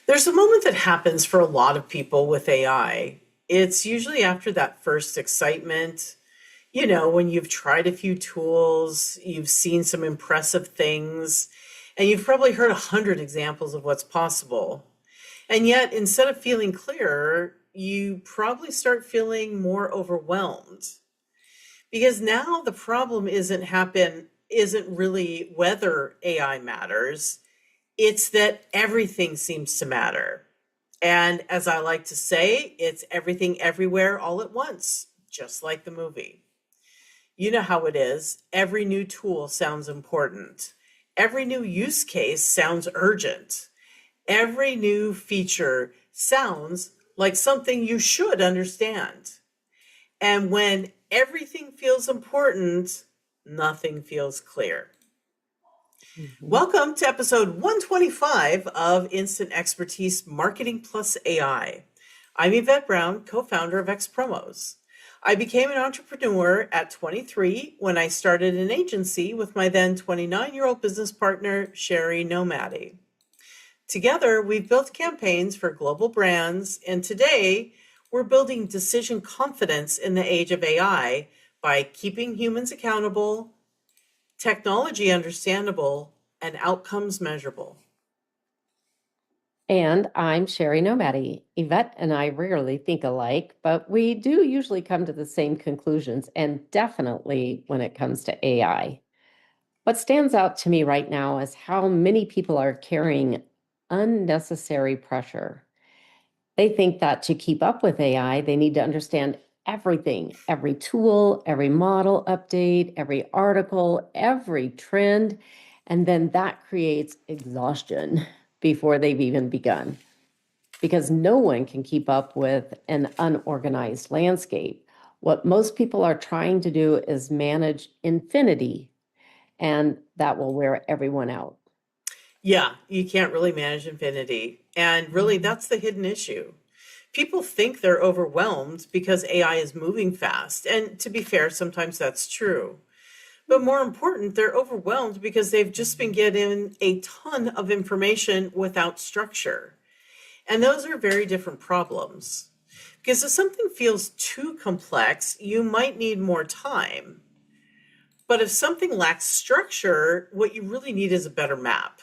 There's a moment that happens for a lot of people with AI. It's usually after that first excitement, when you've tried a few tools, you've seen some impressive things, and you've probably heard 100 examples of what's possible. And yet, instead of feeling clearer, you probably start feeling more overwhelmed. Because now the problem isn't really whether AI matters, it's that everything seems to matter. And as I like to say, it's everything everywhere all at once, just like the movie. You know how it is. Every new tool sounds important. Every new use case sounds urgent. Every new feature sounds like something you should understand. And when everything feels important, nothing feels clear. Mhm. Welcome to episode 125 of Instant Expertise Marketing Plus AI. I'm Yvette Brown, co-founder of X Promos. I became an entrepreneur at 23 when I started an agency with my then 29-year-old business partner, Shari Nomadi. Together, we've built campaigns for global brands, and today we're building decision confidence in the age of AI by keeping humans accountable, technology understandable, and outcomes measurable. And I'm Sherry Nomadi. Yvette and I rarely think alike, but we do usually come to the same conclusions, and definitely when it comes to AI. What stands out to me right now is how many people are carrying unnecessary pressure. They think that to keep up with AI, they need to understand everything, every tool, every model update, every article, every trend. And then that creates exhaustion before they've even begun because no one can keep up with an unorganized landscape. What most people are trying to do is manage infinity, and that will wear everyone out. Yeah, you can't really manage infinity. And really, that's the hidden issue. People think they're overwhelmed because AI is moving fast. And to be fair, sometimes that's true. But more important, they're overwhelmed because they've just been getting a ton of information without structure. And those are very different problems. Because if something feels too complex, you might need more time. But if something lacks structure, what you really need is a better map.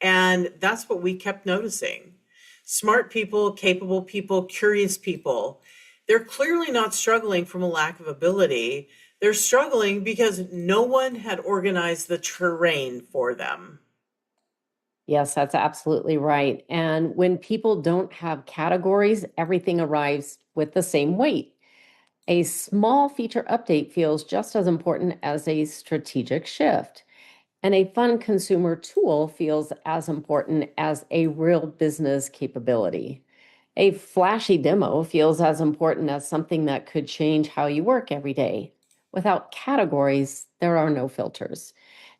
And that's what we kept noticing. Smart people, capable people, curious people, they're clearly not struggling from a lack of ability. They're struggling because no one had organized the terrain for them. Yes, that's absolutely right. And when people don't have categories, everything arrives with the same weight. A small feature update feels just as important as a strategic shift. And a fun consumer tool feels as important as a real business capability. A flashy demo feels as important as something that could change how you work every day. Without categories, there are no filters.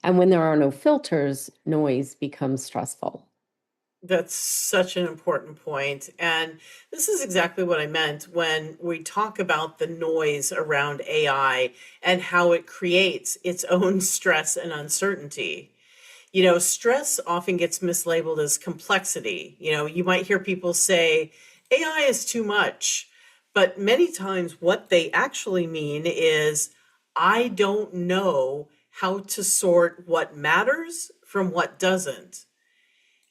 And when there are no filters, noise becomes stressful. That's such an important point. And this is exactly what I meant when we talk about the noise around AI and how it creates its own stress and uncertainty. Stress often gets mislabeled as complexity. You might hear people say, AI is too much. But many times, what they actually mean is, I don't know how to sort what matters from what doesn't.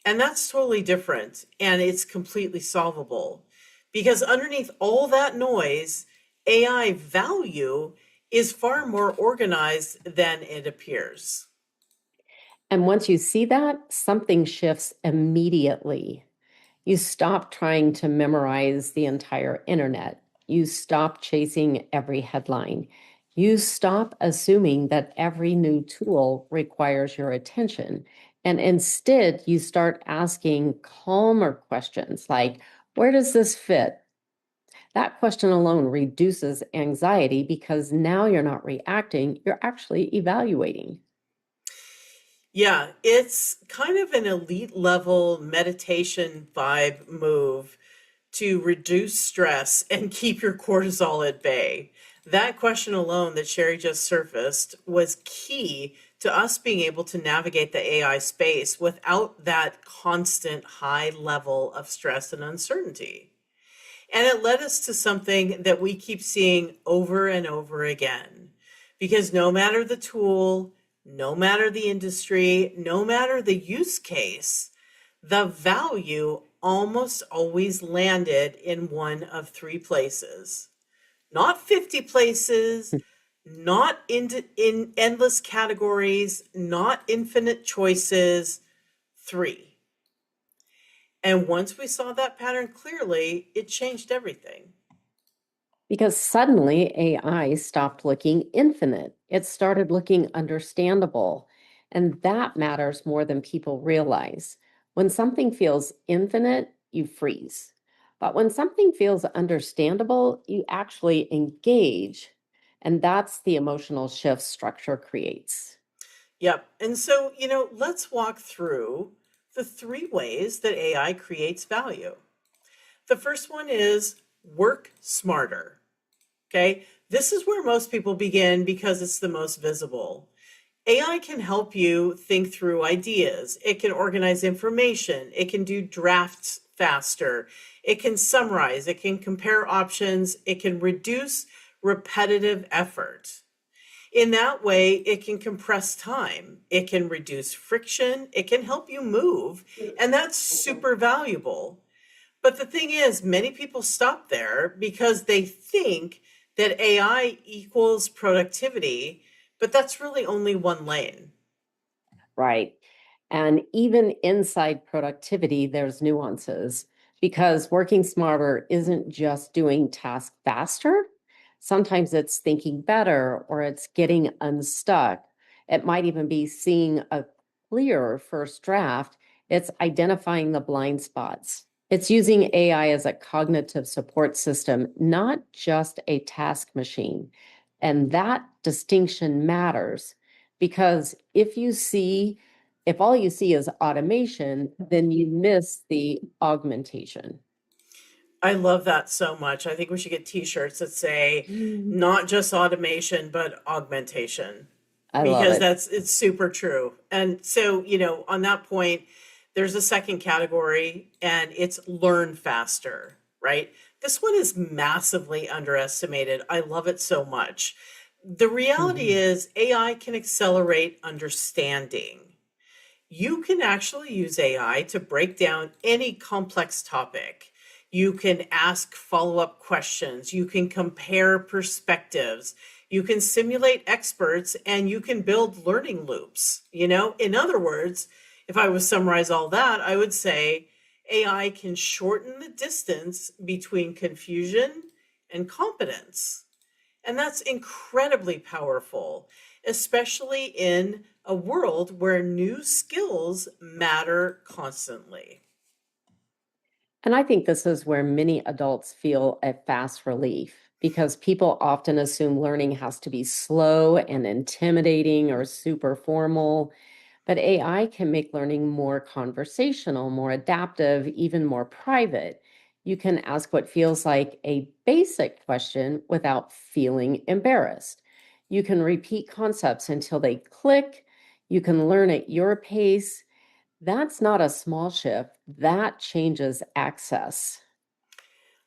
And that's totally different. And it's completely solvable. Because underneath all that noise, AI value is far more organized than it appears. And once you see that, something shifts immediately. You stop trying to memorize the entire internet. You stop chasing every headline. You stop assuming that every new tool requires your attention. And instead, you start asking calmer questions like, where does this fit? That question alone reduces anxiety because now you're not reacting, you're actually evaluating. Yeah, it's kind of an elite level meditation vibe move to reduce stress and keep your cortisol at bay. That question alone that Sherry just surfaced was key to us being able to navigate the AI space without that constant high level of stress and uncertainty. And it led us to something that we keep seeing over and over again. Because no matter the tool, no matter the industry, no matter the use case, the value almost always landed in one of three places. Not 50 places, not in endless categories, not infinite choices, three. And once we saw that pattern clearly, it changed everything. Because suddenly AI stopped looking infinite. It started looking understandable. And that matters more than people realize. When something feels infinite, you freeze. But when something feels understandable, you actually engage. And that's the emotional shift structure creates. Yep. And so, let's walk through the three ways that AI creates value. The first one is work smarter. Okay. This is where most people begin because it's the most visible. AI can help you think through ideas. It can organize information. It can do drafts faster. It can summarize. It can compare options. It can reduce repetitive effort. In that way, it can compress time. It can reduce friction. It can help you move. And that's super valuable. But the thing is, many people stop there because they think that AI equals productivity, but that's really only one lane. Right. And even inside productivity, there's nuances because working smarter isn't just doing tasks faster. Sometimes it's thinking better or it's getting unstuck. It might even be seeing a clearer first draft. It's identifying the blind spots. It's using AI as a cognitive support system, not just a task machine. And that distinction matters because if all you see is automation, then you miss the augmentation. I love that so much. I think we should get t-shirts that say Mhm. not just automation, but augmentation. I love Because it. it's super true. And so, on that point, there's a second category and it's learn faster, right? This one is massively underestimated. I love it so much. The reality Mhm. is AI can accelerate understanding. You can actually use AI to break down any complex topic. You can ask follow up questions. You can compare perspectives. You can simulate experts and you can build learning loops. In other words, if I was summarize all that, I would say AI can shorten the distance between confusion and competence. And that's incredibly powerful, especially in a world where new skills matter constantly. And I think this is where many adults feel a fast relief because people often assume learning has to be slow and intimidating or super formal. But AI can make learning more conversational, more adaptive, even more private. You can ask what feels like a basic question without feeling embarrassed. You can repeat concepts until they click. You can learn at your pace. That's not a small shift. That changes access.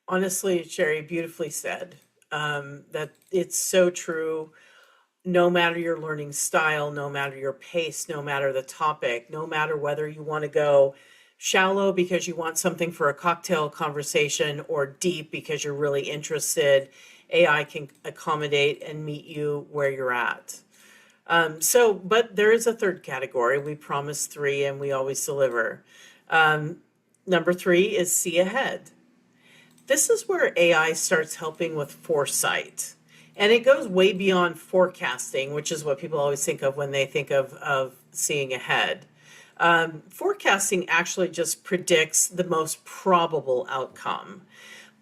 Honestly, Sherry, beautifully said. That it's so true. No matter your learning style, no matter your pace, no matter the topic, no matter whether you want to go shallow because you want something for a cocktail conversation or deep because you're really interested, AI can accommodate and meet you where you're at. But there is a third category. We promise three and we always deliver. Um, Number three is see ahead. This is where AI starts helping with foresight. And it goes way beyond forecasting, which is what people always think of when they think of seeing ahead. Forecasting actually just predicts the most probable outcome.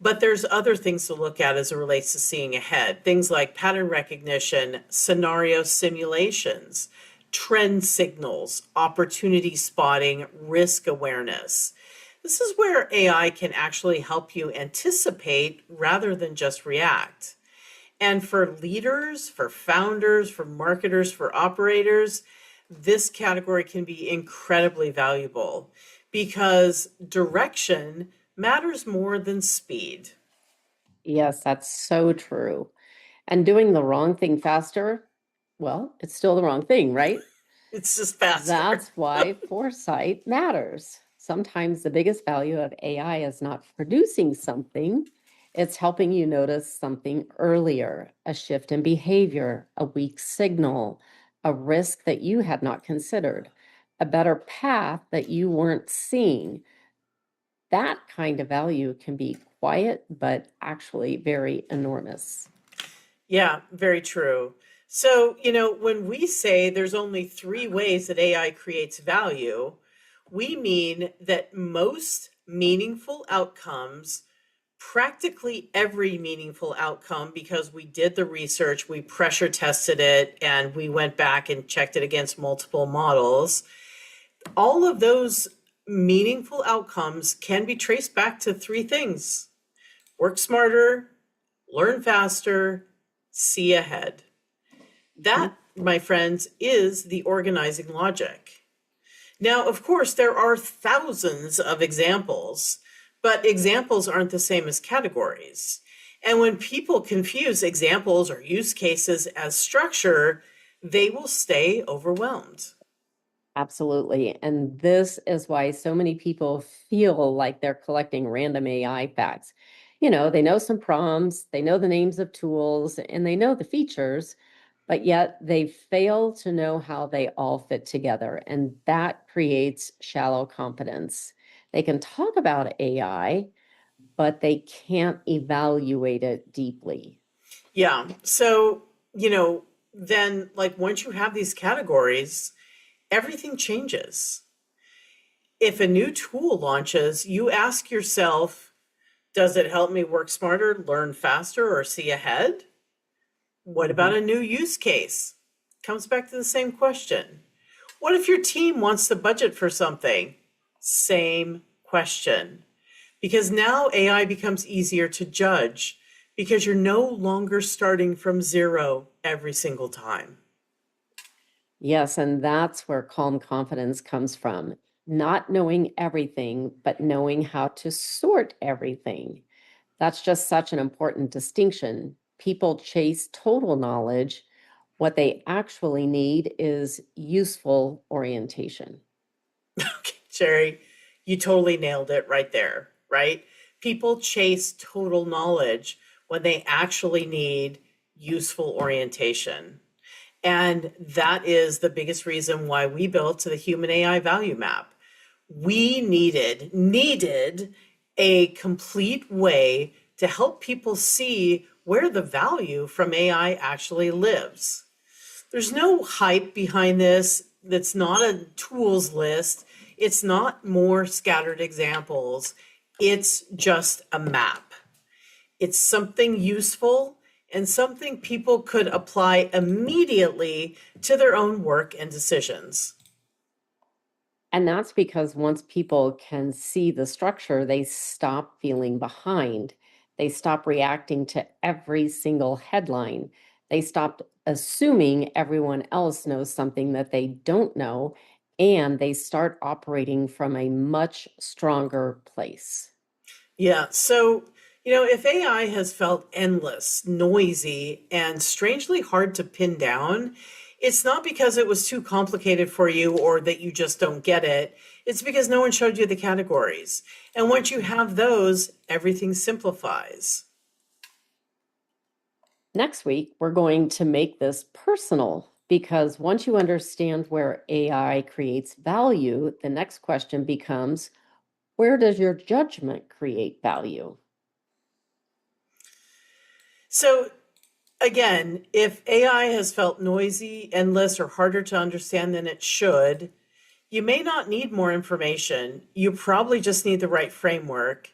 But there's other things to look at as it relates to seeing ahead. Things like pattern recognition, scenario simulations, trend signals, opportunity spotting, risk awareness. This is where AI can actually help you anticipate rather than just react. And for leaders, for founders, for marketers, for operators, this category can be incredibly valuable because direction matters more than speed. Yes, that's so true. And doing the wrong thing faster, well, it's still the wrong thing, right? It's just faster. That's why foresight matters. Sometimes the biggest value of AI is not producing something, it's helping you notice something earlier, a shift in behavior, a weak signal, a risk that you had not considered, a better path that you weren't seeing. That kind of value can be quiet, but actually very enormous. Yeah, very true. So, when we say there's only three ways that AI creates value, we mean that most meaningful outcomes, practically every meaningful outcome, because we did the research, we pressure tested it, and we went back and checked it against multiple models, all of those meaningful outcomes can be traced back to three things: work smarter, learn faster, see ahead. That, my friends, is the organizing logic. Now, of course, there are thousands of examples, but examples aren't the same as categories. And when people confuse examples or use cases as structure, they will stay overwhelmed. Absolutely. And this is why so many people feel like they're collecting random AI facts. They know some prompts, they know the names of tools, and they know the features, but yet they fail to know how they all fit together. And that creates shallow confidence. They can talk about AI, but they can't evaluate it deeply. Yeah. So, then like once you have these categories, everything changes. If a new tool launches, you ask yourself, does it help me work smarter, learn faster, or see ahead? What about Mhm. a new use case? Comes back to the same question. What if your team wants to budget for something? Same question. Because now AI becomes easier to judge because you're no longer starting from zero every single time. Yes, and that's where calm confidence comes from. Not knowing everything, but knowing how to sort everything. That's just such an important distinction. People chase total knowledge. What they actually need is useful orientation. Okay, Sherry, you totally nailed it right there, right? People chase total knowledge when they actually need useful orientation. And that is the biggest reason why we built the human AI value map. We needed a complete way to help people see where the value from AI actually lives. There's no hype behind this. That's not a tools list. It's not more scattered examples. It's just a map. It's something useful and something people could apply immediately to their own work and decisions. And that's because once people can see the structure, they stop feeling behind. They stop reacting to every single headline. They stop assuming everyone else knows something that they don't know, and they start operating from a much stronger place. Yeah. So, if AI has felt endless, noisy, and strangely hard to pin down, it's not because it was too complicated for you or that you just don't get it. It's because no one showed you the categories. And once you have those, everything simplifies. Next week, we're going to make this personal because once you understand where AI creates value, the next question becomes, where does your judgment create value? So, again, if AI has felt noisy, endless, or harder to understand than it should, you may not need more information. You probably just need the right framework.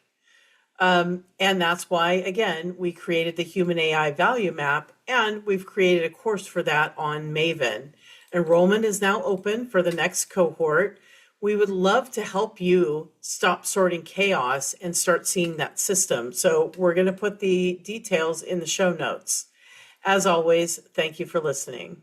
And that's why, again, we created the Human AI Value Map, and we've created a course for that on Maven. Enrollment is now open for the next cohort. We would love to help you stop sorting chaos and start seeing that system. So we're going to put the details in the show notes. As always, thank you for listening.